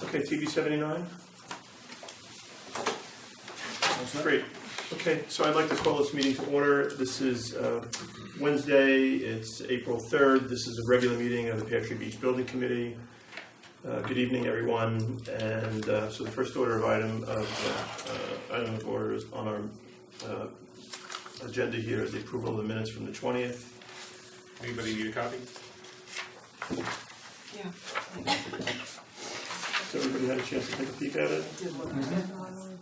Okay, TV 79. Great. Okay, so I'd like to call this meeting to order. This is Wednesday, it's April 3rd. This is a regular meeting of the Pear Beach Building Committee. Good evening, everyone. And so the first item of order is on our agenda here is the approval of the minutes from the 20th. Anybody need a copy? Yeah. So everybody had a chance to take a peek at it?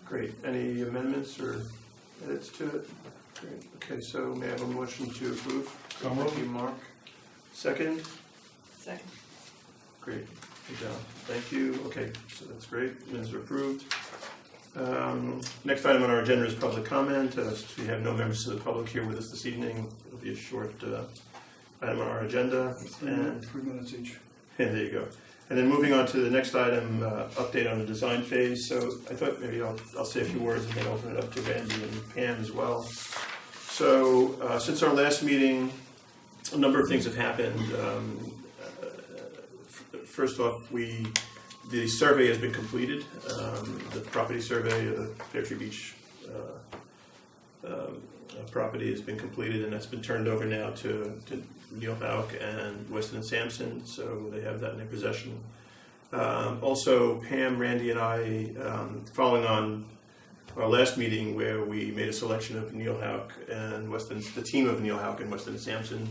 Great. Any amendments or edits to it? Great. Okay, so may I have a motion to approve? Thank you, Mark. Second? Second. Great. Good job. Thank you. Okay, so that's great. Minutes are approved. Next item on our agenda is public comment. Since we have no members of the public here with us this evening, it'll be a short item on our agenda. 3 minutes each. Yeah, there you go. And then moving on to the next item, update on the design phase. So I thought maybe I'll say a few words and then open it up to Randy and Pam as well. So since our last meeting, a number of things have happened. First off, the survey has been completed. The property survey of the Pear Beach property has been completed, and that's been turned over now to Neil Hauk and Weston & Sampson, so they have that in their possession. Also, Pam, Randy, and I, following on our last meeting where we made a selection of Neil Hauk and the team of Neil Hauk and Weston & Sampson,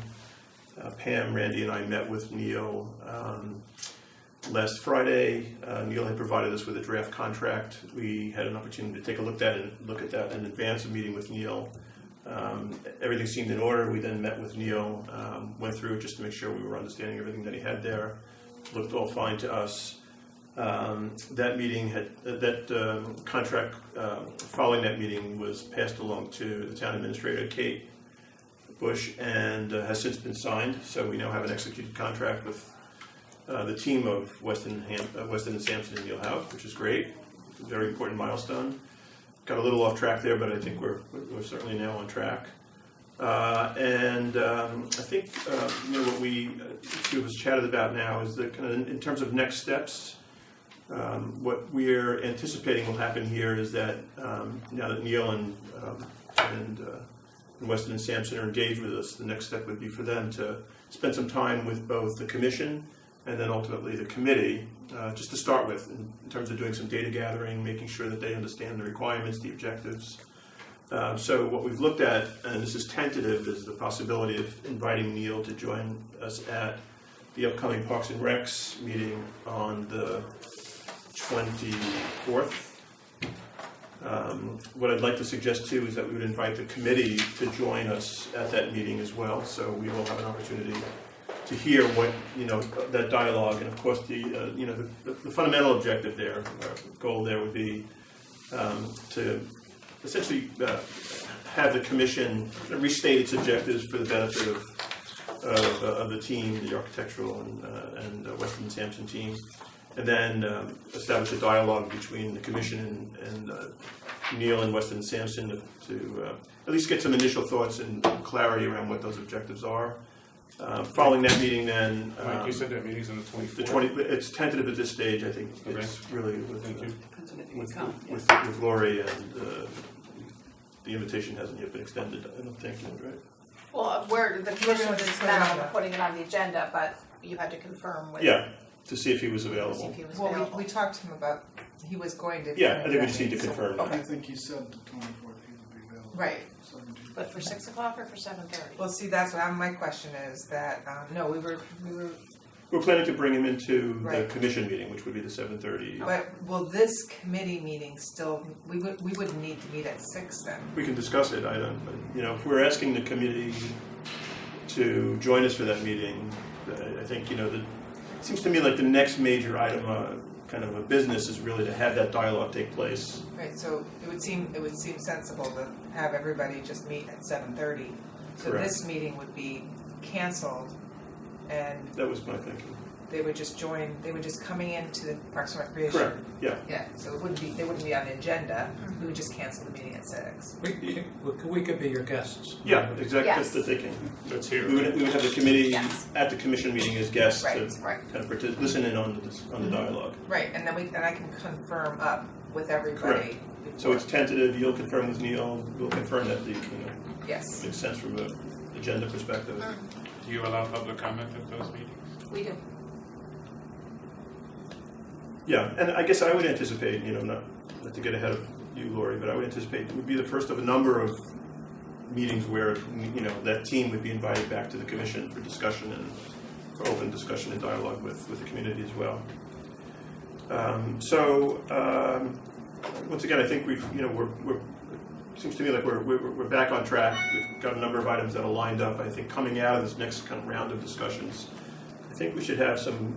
Pam, Randy, and I met with Neil last Friday. Neil had provided us with a draft contract. We had an opportunity to take a look at that in advance of meeting with Neil. Everything seemed in order. We then met with Neil, went through it just to make sure we were understanding everything that he had there. Looked all fine to us. That meeting contract following that meeting was passed along to the town administrator, Kate Bush, and has since been signed. So we now have an executed contract with the team of Weston & Sampson and Neil Hauk, which is great. It's a very important milestone. Got a little off track there, but I think we're certainly now on track. I think what we two of us chatted about now is that kind of in terms of next steps, what we're anticipating will happen here is that now that Neil and Weston & Sampson are engaged with us, the next step would be for them to spend some time with both the commission and then ultimately the committee, just to start with, in terms of doing some data gathering, making sure that they understand the requirements, the objectives. So what we've looked at, and this is tentative, is the possibility of inviting Neil to join us at the upcoming Parks and Recs meeting on the 24th. What I'd like to suggest too is that we would invite the committee to join us at that meeting as well, so we will have an opportunity to hear what, that dialogue, and of course the fundamental objective there, goal there would be to essentially have the commission restate its objectives for the benefit of the team, the architectural and Weston & Sampson team, and then establish a dialogue between the commission and Neil and Weston & Sampson to at least get some initial thoughts and clarity around what those objectives are. Following that meeting, then Mike, you said that meeting's on the 24th. It's tentative at this stage. I think Okay. it's really with With Lori, and the invitation hasn't yet been extended. I don't think, right? Well, the commission was just now putting it on the agenda, but you had to confirm with. Yeah, to see if he was See available. if he was Well, available. we talked to him about, he was going to. Yeah, I think we just need to confirm I that. think he said the 24th he would be available. Right. 17th. But for 6 o'clock or for 7:30? Well, see, that's what my question is that, no, we were, We're planning to bring him into the Right. commission meeting, which would be the 7:30. but will this committee meeting still, we wouldn't need to meet at 6 then? We can discuss it. I don't, if we're asking the committee to join us for that meeting, I think, it seems to me like the next major item, kind of a business, is really to have that dialogue take place. Right, so it would seem sensible to have everybody just meet at 7:30. So Correct. this meeting would be canceled, and That was my thinking. they would just join, they would just coming into the Parks and Recreation. Correct, yeah. Yeah, so it wouldn't be, they wouldn't be on the agenda, we would just cancel the meeting at 6. We could be your guests. Yeah, exactly, Yes. that's the thinking. That's here. We would have the committee Yes. at the commission meeting as guests to Right, right. kind of listen in on the dialogue. Right, and then I can confirm up with everybody. So it's tentative, you'll confirm with Neil, we'll confirm that Yes, makes sense from an agenda perspective. Do you allow public comment at those meetings? We do. Yeah, and I guess I would anticipate, not to get ahead of you, Lori, but I would anticipate it would be the first of a number of meetings where, that team would be invited back to the commission for discussion and for open discussion and dialogue with the community as well. Once again, I think we've, it seems to me like we're back on track. We've got a number of items that are lined up. I think coming out of this next kind of round of discussions, I think we should have some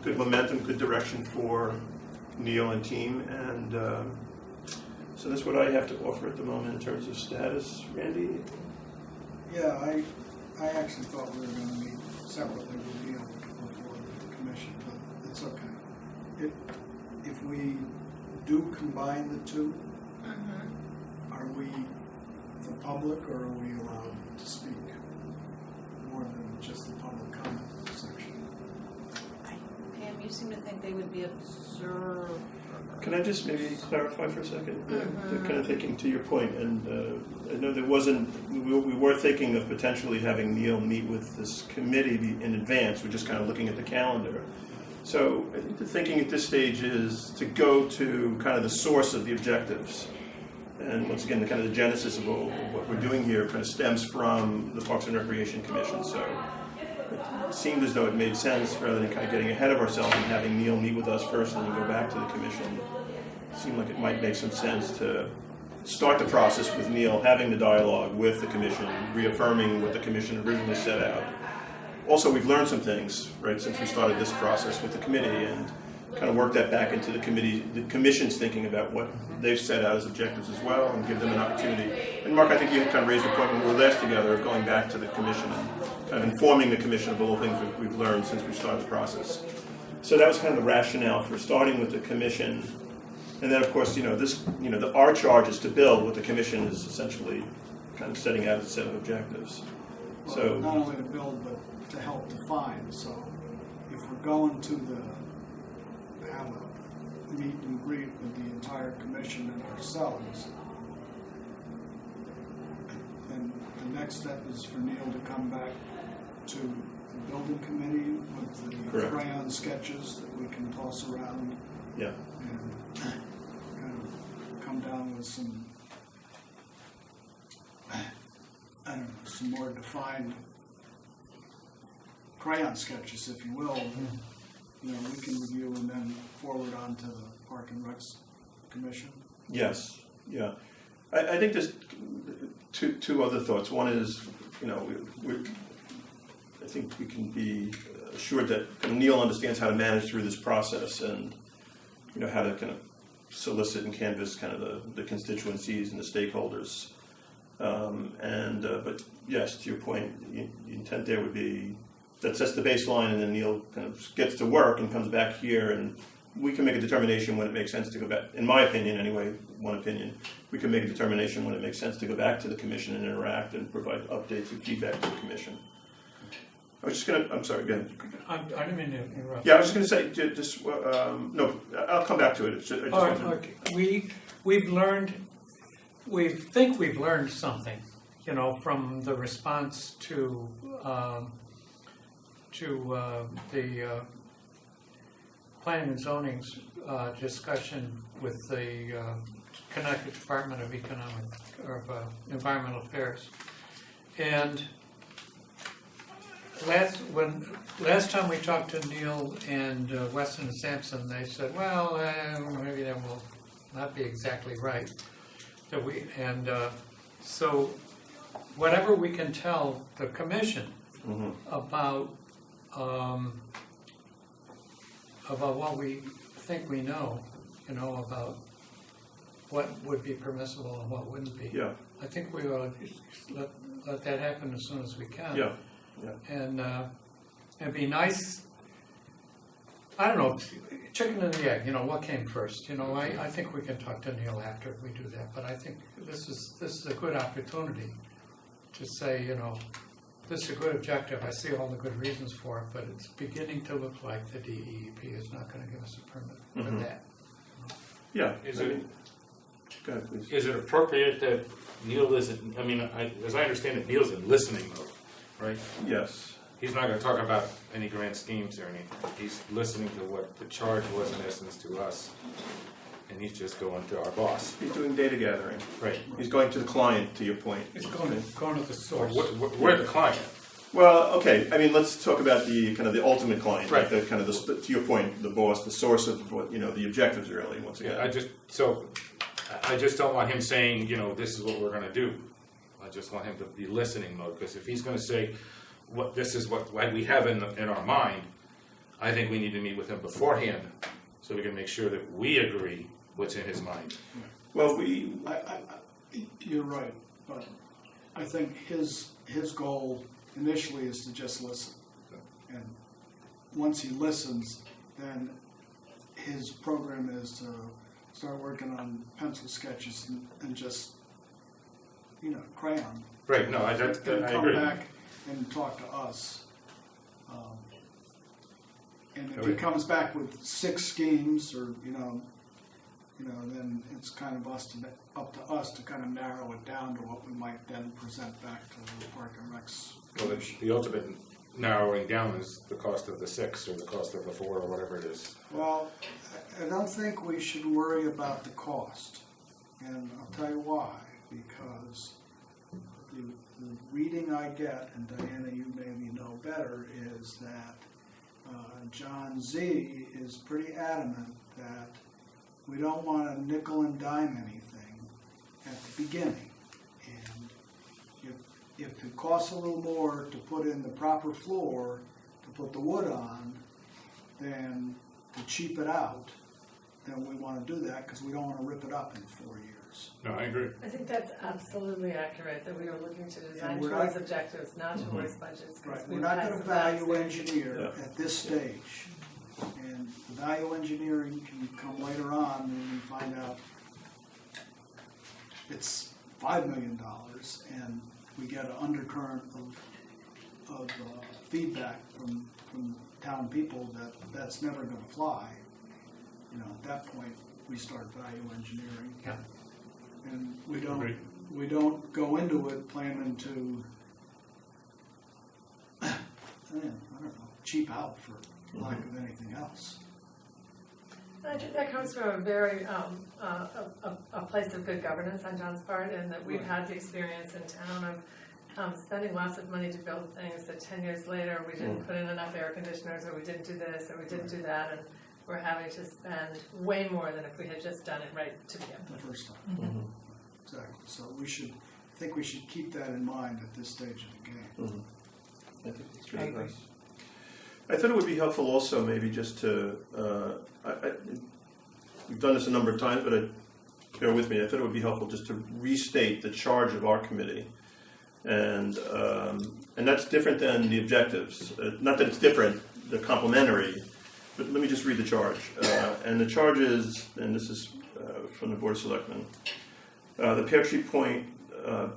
good momentum, good direction for Neil and team, and so that's what I have to offer at the moment in terms of status. Randy? Yeah, I actually thought we were gonna meet separately with Neil before the commission, but it's okay. If we do combine the two, are we the public, or are we allowed to speak more than just the public comment section? Pam, you seem to think they would be observed. Can I just maybe clarify for a second? Kind of thinking to your point, and I know there wasn't, we were thinking of potentially having Neil meet with this committee in advance. We're just kind of looking at the calendar. So I think the thinking at this stage is to go to kind of the source of the objectives. And once again, the kind of the genesis of what we're doing here kind of stems from the Parks and Recreation Commission. So it seemed as though it made sense, rather than kind of getting ahead of ourselves and having Neil meet with us first and then go back to the commission. It seemed like it might make some sense to start the process with Neil having the dialogue with the commission, reaffirming what the commission originally set out. Also, we've learned some things, right, since we started this process with the committee, and kind of work that back into the commission's thinking about what they've set out as objectives as well, and give them an opportunity. And Mark, I think you kind of raised the point when we were last together of going back to the commission and kind of informing the commission of all the things we've learned since we started the process. So that was kind of the rationale for starting with the commission. And then, of course, our charge is to build what the commission is essentially kind of setting out as a set of objectives. Well, So not only to build, but to help define. So if we're going to have a meet and greet with the entire commission and ourselves, then the next step is for Neil to come back to the building committee with the Correct. crayon sketches that we can toss around yeah, and kind of come down with some, I don't know, some more defined crayon sketches, if you will. We can review and then forward on to the Park and Recs Commission. yes, yeah. I think there's two other thoughts. One is, I think we can be assured that Neil understands how to manage through this process, and how to kind of solicit and canvass kind of the constituencies and the stakeholders. But yes, to your point, the intent there would be that sets the baseline, and then Neil kind of gets to work and comes back here, and we can make a determination when it makes sense to go back. In my opinion, anyway, one opinion, we can make a determination when it makes sense to go back to the commission and interact and provide updates and feedback to the commission. I was just going to, I'm sorry, again. I didn't mean to interrupt. Yeah, I was just going to say, no, I'll come back to it. I just All right, wanted to- okay. We've learned, we think we've learned something, from the response to the planning and zoning's discussion with the Connecticut Department of Environmental Affairs. And last time we talked to Neil and Weston and Sampson, they said, well, maybe that will not be exactly right. So whatever we can tell the commission about what we think we know, about what would be permissible and what wouldn't be. Yeah, I think we ought to let that happen as soon as we can. yeah. And it'd be nice I don't know, chicken and the egg, what came first? I think we can talk to Neil after we do that, but I think this is a good opportunity to say, this is a good objective, I see all the good reasons for it, but it's beginning to look like the DEP is not gonna give us a permit for that. Yeah. Is I it- mean, go ahead, please. Is it appropriate that Neil isn't, as I understand it, Neil's in listening mode, right? Yes. He's not gonna talk about any grand schemes or anything. He's listening to what the charge was in essence to us, and he's just going to our boss. He's doing data gathering. Right. He's going to the client, to your point. It's going to the source. We're the client. Well, okay, I mean, let's talk about the kind of the ultimate client, Right. like the kind of to your point, the boss, the source of what, the objectives really, once again. Yeah, I just don't want him saying, this is what we're gonna do. I just want him to be listening mode, because if he's gonna say, this is what we have in our mind, I think we need to meet with him beforehand, so we can make sure that we agree what's in his mind. Well, You're right, but I think his goal initially is to just listen. And once he listens, then his program is to start working on pencil sketches and just, crayon. Right, no, I And come agree. back and talk to us. And if he Okay. comes back with 6 schemes or, then it's kind of up to us to kind of narrow it down to what we might then present back to the Park and Recs Well, Commission. the ultimate narrowing down is the cost of the 6 or the cost of the 4 or whatever it is. Well, I don't think we should worry about the cost, and I'll tell you why. Because the reading I get, and Diana, you maybe know better, is that John Z is pretty adamant that we don't want to nickel and dime anything at the beginning. And if it costs a little more to put in the proper floor, to put the wood on, then to cheap it out, then we want to do that because we don't want to rip it up in 4 years. No, I agree. I think that's absolutely accurate, that we are looking to design And we're towards not- objectives, not towards budgets. 'cause Right, we've we're not had going to some bad value experiences. engineer Yeah. at this stage. And the value engineering can come later on when we find out it's $5 million and we get an undercurrent of feedback from town people that that's never going to fly. At that point, we start value engineering. Yeah. And Agreed. we don't go into it planning to, I don't know, cheap out for lack of anything else. I think that comes from a very, a place of good governance on John's part, and that we've had the experience in town of spending lots of money to build things that 10 years later, we didn't put in enough air conditioners, or we didn't do this, or we didn't do that, and we're having to spend way more than if we had just done it right to begin The with. first time. Exactly. So I think we should keep that in mind at this stage of the game. I think that's good I agree. advice. I thought it would be helpful also maybe just to, we've done this a number of times, but bear with me, I thought it would be helpful just to restate the charge of our committee. And that's different than the objectives. Not that it's different, they're complementary, but let me just read the charge. And the charge is, and this is from the Board of Selectmen, the Pear Tree Point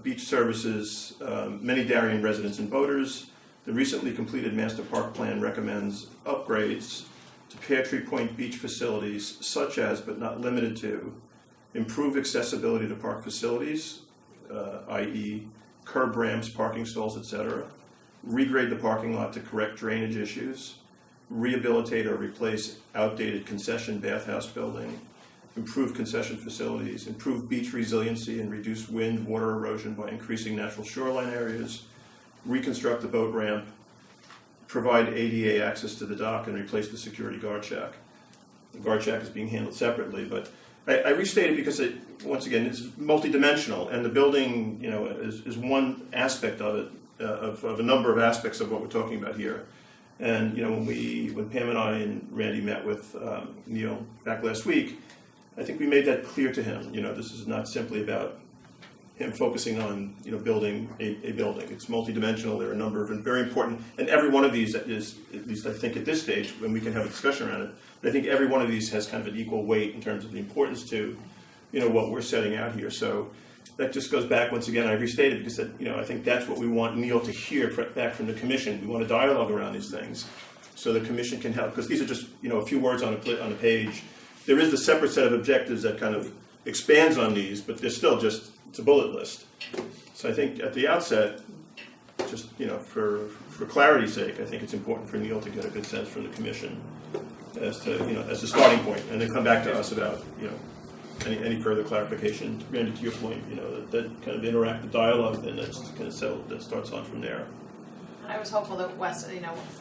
Beach Services, many Darien residents and voters. The recently completed master park plan recommends upgrades to Pear Tree Point beach facilities such as, but not limited to, improve accessibility to park facilities, i.e. curb ramps, parking stalls, etc., regrade the parking lot to correct drainage issues, rehabilitate or replace outdated concession bathhouse building, improve concession facilities, improve beach resiliency and reduce wind, water erosion by increasing natural shoreline areas, reconstruct the boat ramp, provide ADA access to the dock, and replace the security guard shack. The guard shack is being handled separately, but I restate it because it, once again, it's multidimensional, and the building, is one aspect of it, of a number of aspects of what we're talking about here. And when Pam and I and Randy met with Neil back last week, I think we made that clear to him. This is not simply about him focusing on, building a building. It's multidimensional. There are a number of very important, and every one of these is, at least I think at this stage, when we can have a discussion around it, but I think every one of these has kind of an equal weight in terms of the importance to, what we're setting out here. So that just goes back, once again, I restated, because I think that's what we want Neil to hear back from the commission. We want a dialogue around these things, so the commission can help, because these are just, a few words on a page. There is the separate set of objectives that kind of expands on these, but they're still just, it's a bullet list. So I think at the outset, just, for clarity's sake, I think it's important for Neil to get a good sense from the commission as to, as a starting point, and then come back to us about, any further clarification. Randy, to your point, that kind of interactive dialogue, then that's kind of settled, that starts on from there. I was hopeful that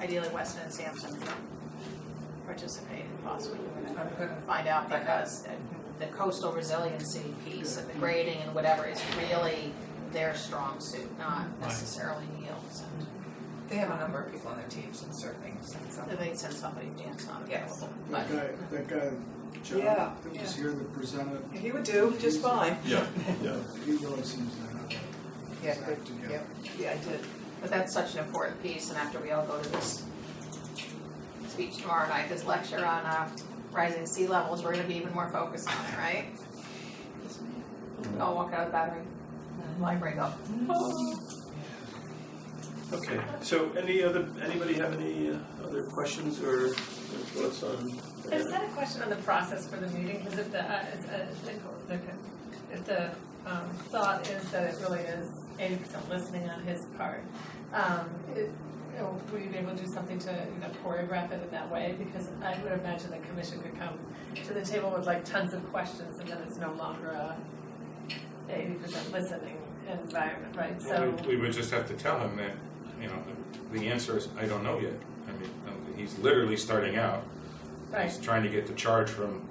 ideally Weston and Sampson participate in possibly doing it. I'm going to find out, because the coastal resiliency piece and the grading and whatever is really their strong suit, not necessarily Neil's. And They have a number of people on their teams and certainly send some. they send somebody, Dan's not Yes. available. That guy, John, Yeah, that was here that presented, He would do just fine. Yeah. he really seems to have Yeah, his good, act together. yep. Yeah, I did. But that's such an important piece, and after we all go to this speech tomorrow night, this lecture on rising sea levels, we're gonna be even more focused on it, right? I'll walk out of the battery, library go. Okay, so anybody have any other questions or thoughts on? I just had a question on the process for the meeting, because if the thought is that it really is 80% listening on his part, will you be able to do something to choreograph it in that way? Because I would imagine the commission could come to the table with like tons of questions, and then it's no longer a 80% listening environment, right? So We would just have to tell him that, the answer is, I don't know yet. I mean, he's literally starting out. right, He's trying to get the charge from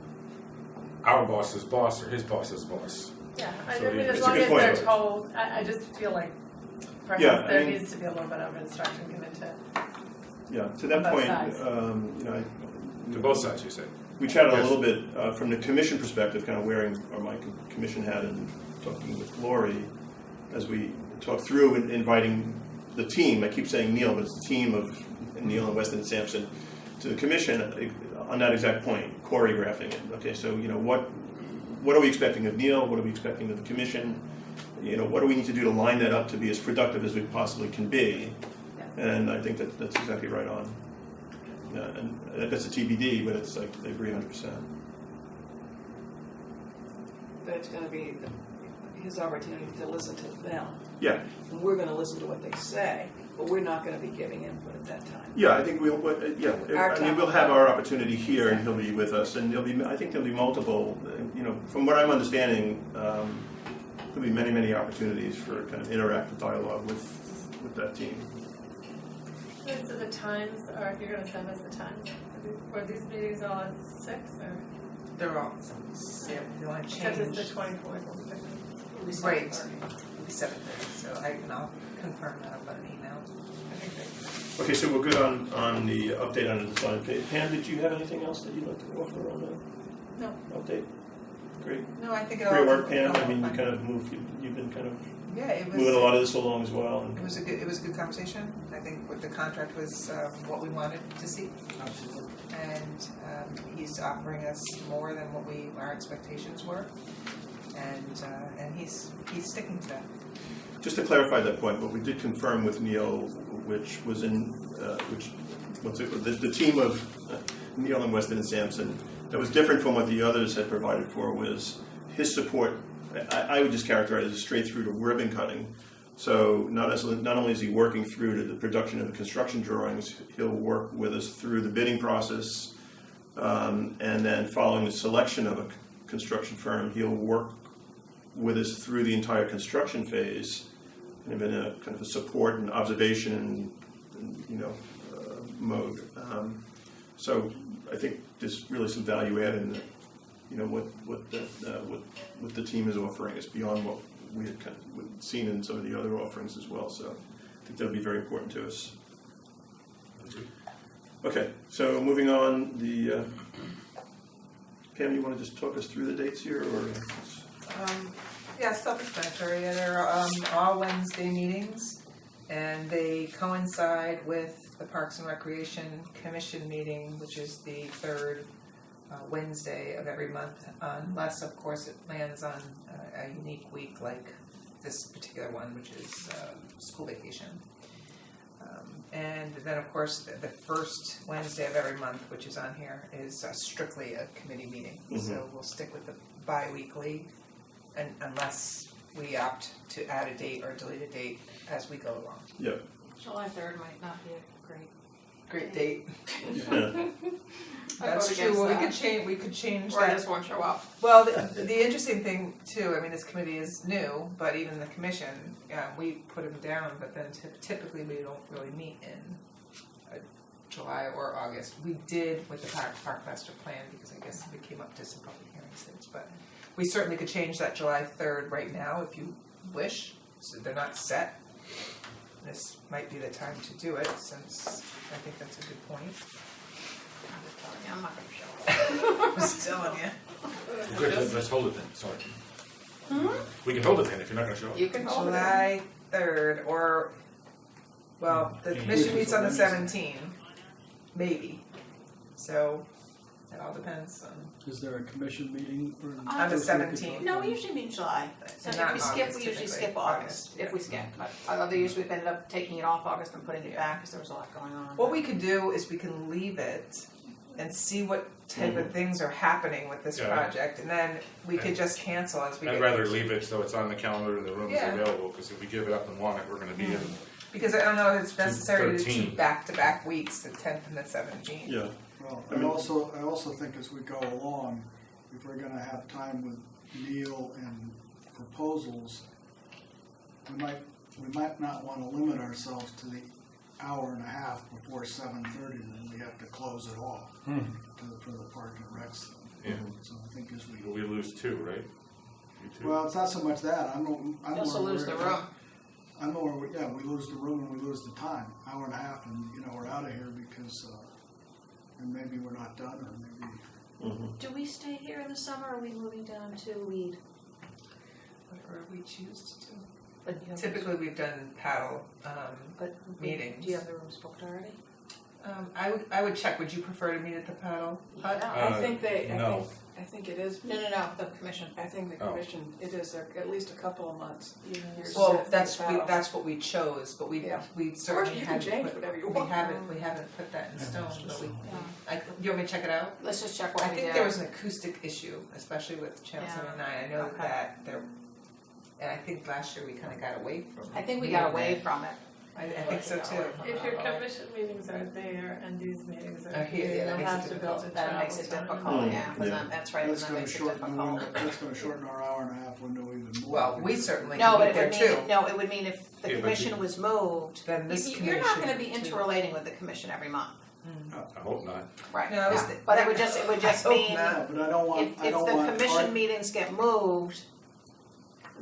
our boss's boss or his boss's boss. yeah. So I mean, it's as a long good as point. they're told, I just feel like perhaps Yeah, I there mean- needs to be a little bit of instruction given to. Yeah, to that Both point, sides. To both sides, you said. we chatted a Yes. little bit from the commission perspective, kind of wearing my commission hat and talking with Lori as we talk through and inviting the team. I keep saying Neil, but it's the team of Neil and Weston and Sampson to the commission on that exact point, choreographing it. Okay, so what are we expecting of Neil? What are we expecting of the commission? What do we need to do to line that up to be as productive as we possibly can be? And I think that's exactly right on. Yeah, and that's a TBD, but it's like they agree 100%. But it's gonna be his opportunity to listen to them. Yeah, And we're gonna listen to what they say, but we're not gonna be giving input at that time. yeah, I think we'll have our opportunity here, and he'll be with us, and I think there'll be multiple. From what I'm understanding, there'll be many opportunities for kind of interactive dialogue with that team. So the times, or if you're gonna send us the times, were these meetings all at 6 or? They're all, if you want to Because it's change. the 24th. Right, 7:30, so I'll confirm that, I'll put an email. Okay, so we're good on the update on the design phase. Pam, did you have anything else that you'd like to offer on the No. update? Great. No, I think it all. Great work, Pam. it all I mean, you fine. kind of you've been kind of Yeah, it was. moving a lot of this along as well. And It was a good conversation. I think what the contract was what we wanted to see, Absolutely. and he's offering us more than what our expectations were, and he's sticking to that. just to clarify that point, what we did confirm with Neil, which was the team of Neil and Weston and Sampson, that was different from what the others had provided for, was his support. I would just characterize it as straight through to ribbon cutting. So not only is he working through to the production of the construction drawings, he'll work with us through the bidding process, and then following the selection of a construction firm, he'll work with us through the entire construction phase, kind of in a kind of a support and observation and mode. So I think there's really some value add in what the team is offering is beyond what we had kind of seen in some of the other offerings as well. So I think that'll be very important to us. Okay, so moving on, Pam, you want to just talk us through the dates here, or? Yeah, self-explanatory, and they're all Wednesday meetings, and they coincide with the Parks and Recreation Commission meeting, which is the third Wednesday of every month, unless, of course, it lands on a unique week like this particular one, which is school vacation. And then, of course, the first Wednesday of every month, which is on here, is strictly a committee meeting. So we'll stick with the bi-weekly, and unless we opt to add a date or delete a date as we go along. Yep. July 3rd might not be a Great date. Yeah. That's vote true. against Well, that. we could change Or I that. just won't show up. Well, the interesting thing too, I mean, this committee is new, but even the commission, we put them down, but then typically we don't really meet in July or August. We did with the Park Master Plan, because I guess we came up to some public hearing states, but we certainly could change that July 3rd right now if you wish, so they're not set. This might be the time to do it, since I think that's a good point. I'm just telling you, I'm not gonna show up. I'm just telling you. Good, let's hold it then, sorry. We can hold it then if you're not gonna show up. You can hold it. July 3rd, or, well, the commission meets on the 17th, maybe. So, it all depends on, Is there a commission meeting or? on the 17th. No, we usually meet in July. So if Not we skip, August, we usually typically. skip August, if we skip. Other years we've ended up taking it off August and putting it back because there was a lot going on. What we could do is we can leave it and see what type of things are happening with this Yeah. project, and then we could just cancel as we get. I'd rather leave it so it's on the calendar and the room is Yeah. available, because if we give it up and want it, we're gonna be in. Because I don't know if it's necessary to do 13. 2 back-to-back weeks, the 10th and the 17th. Yeah. Well, I mean- I also think as we go along, if we're gonna have time with Neil and proposals, we might not wanna limit ourselves to the hour and a half before 7:30, then we have to close it off for the Park and Rec stuff. Yeah. So I think as we, We lose 2, right? You 2? well, it's not so much that, I'm You more also lose the worried room. about- I'm more, yeah, we lose the room and we lose the time, hour and a half, and, we're out of here because, and maybe we're not done, or maybe, Do we stay here in the summer, or are we moving down to Weed? Whatever we choose to do. But you have- Typically, we've done paddle, But meetings. Do you have the rooms booked already? I would check, would you prefer to meet at the paddle hut? I think no. I think it is, No, the commission. I think the Oh. commission, it is at least a couple of months. You're Well, set for the paddle. that's what we chose, but we Yeah. certainly you can haven't change put, whatever you we want. haven't put that in stone, but we, you want me to check it out? Let's just check I what we think did. there was an acoustic issue, especially with Channel Yeah. 79, I know Okay. that there, and I think last year we kinda got away from. I think we got away from it. I think so too. If your commission meetings are there and these meetings are Here, here, yeah, that you'll makes have it to build difficult. a That travel makes it time. difficult, yeah, 'cause Yeah. that's right, that's that gonna makes it shorten the difficult. window, that's gonna shorten our hour and a half window even more. Well, we certainly No, can but meet it there would too, mean, no, it would mean if the Yeah, but commission you- was moved, then this committee you're not gonna should be too. interrelating with the commission every month, I hope not. right? No, I was Yeah. thi- But it would just I hope mean, not. Yeah, but I don't want, if the commission meetings get moved,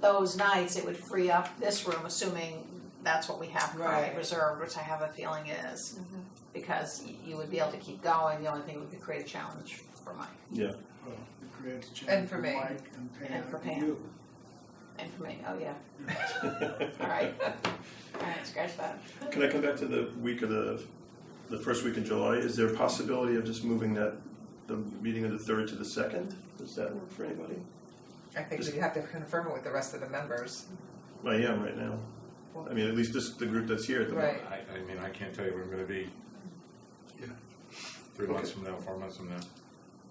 those nights, it would free up this room, assuming that's what we have currently Right. reserved, which I have a feeling is. Because you would be able to keep going, the only thing would be create a challenge for Mike Yeah. Well, it creates a And challenge for for me. Mike and Pam And for and Pam. you. and for me, oh yeah, alright, scratch that. Can I come back to the week of the first week in July? Is there a possibility of just moving the meeting of the 3rd to the 2nd? Does that work for anybody? I think we'd have to confirm it with the rest of the members. I am right now. I mean, at least the group that's here at the moment. Right. I mean, I can't tell you where I'm gonna be. Yeah. 3 months from now, 4 months from now.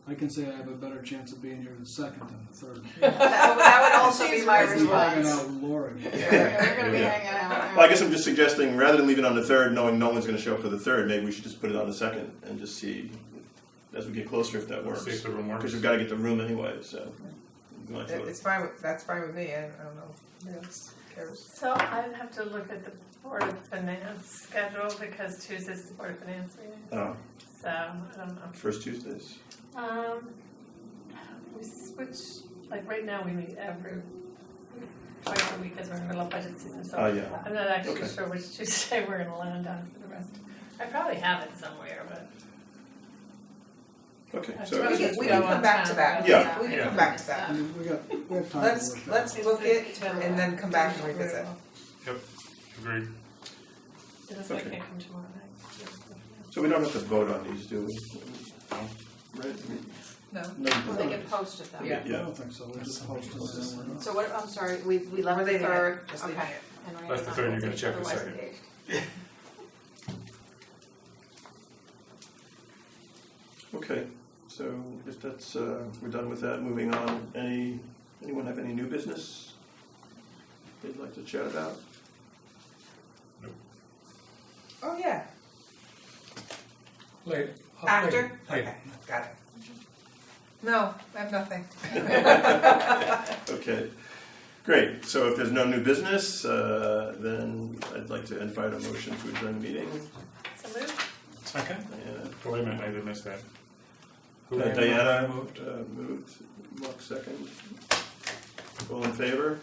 I can say I have a better chance of being here the 2nd than the 3rd. That would also be my Seems We're hanging response. out with Lori. We're gonna be Yeah. hanging out. Well, I guess I'm just suggesting, rather than leave it on the 3rd, knowing no one's gonna show up for the 3rd, maybe we should just put it on the 2nd and just see as we get closer if that works. See if the room works. Because we've gotta get the room anyway, so. we might as well- It's fine with, that's fine with me, I don't know, who else cares? So I'd have to look at the Board of Finance schedule because Tuesday's the Board of Finance meeting, Oh, so I don't know. first Tuesdays. We switch, like right now we meet every twice a week as we're in the middle of budget season, so Oh, yeah. I'm not actually Okay. sure which Tuesday we're gonna land on for the rest. I probably have it somewhere, but Okay, That's so, right. We Just can go come on back to time. that, Yeah. we can Yeah. come back to that. I mean, we have time to Let's, work that. let's book it and then come back and revisit. Agreed. That's why I Okay. can't come tomorrow night. so we don't have to vote on these, do we? Right? No? Well, they get posted though. Yeah. I don't think so, we just post it and we're not. So what, I'm sorry, we left We're the leaving it, third, just leaving okay. it. And Randy's Left the not third, you're gonna check the otherwise second. engaged. Okay, so if that's, we're done with that, moving on, anyone have any new business they'd like to chat about? Oh, yeah, Later. after? Later. Okay, got it. No, I have nothing. Okay, great, so if there's no new business, then I'd like to invite a motion to adjourn the meeting. So move. Second? Wait a minute, I did miss that. Diana Moved. moved, Mark second. All in favor?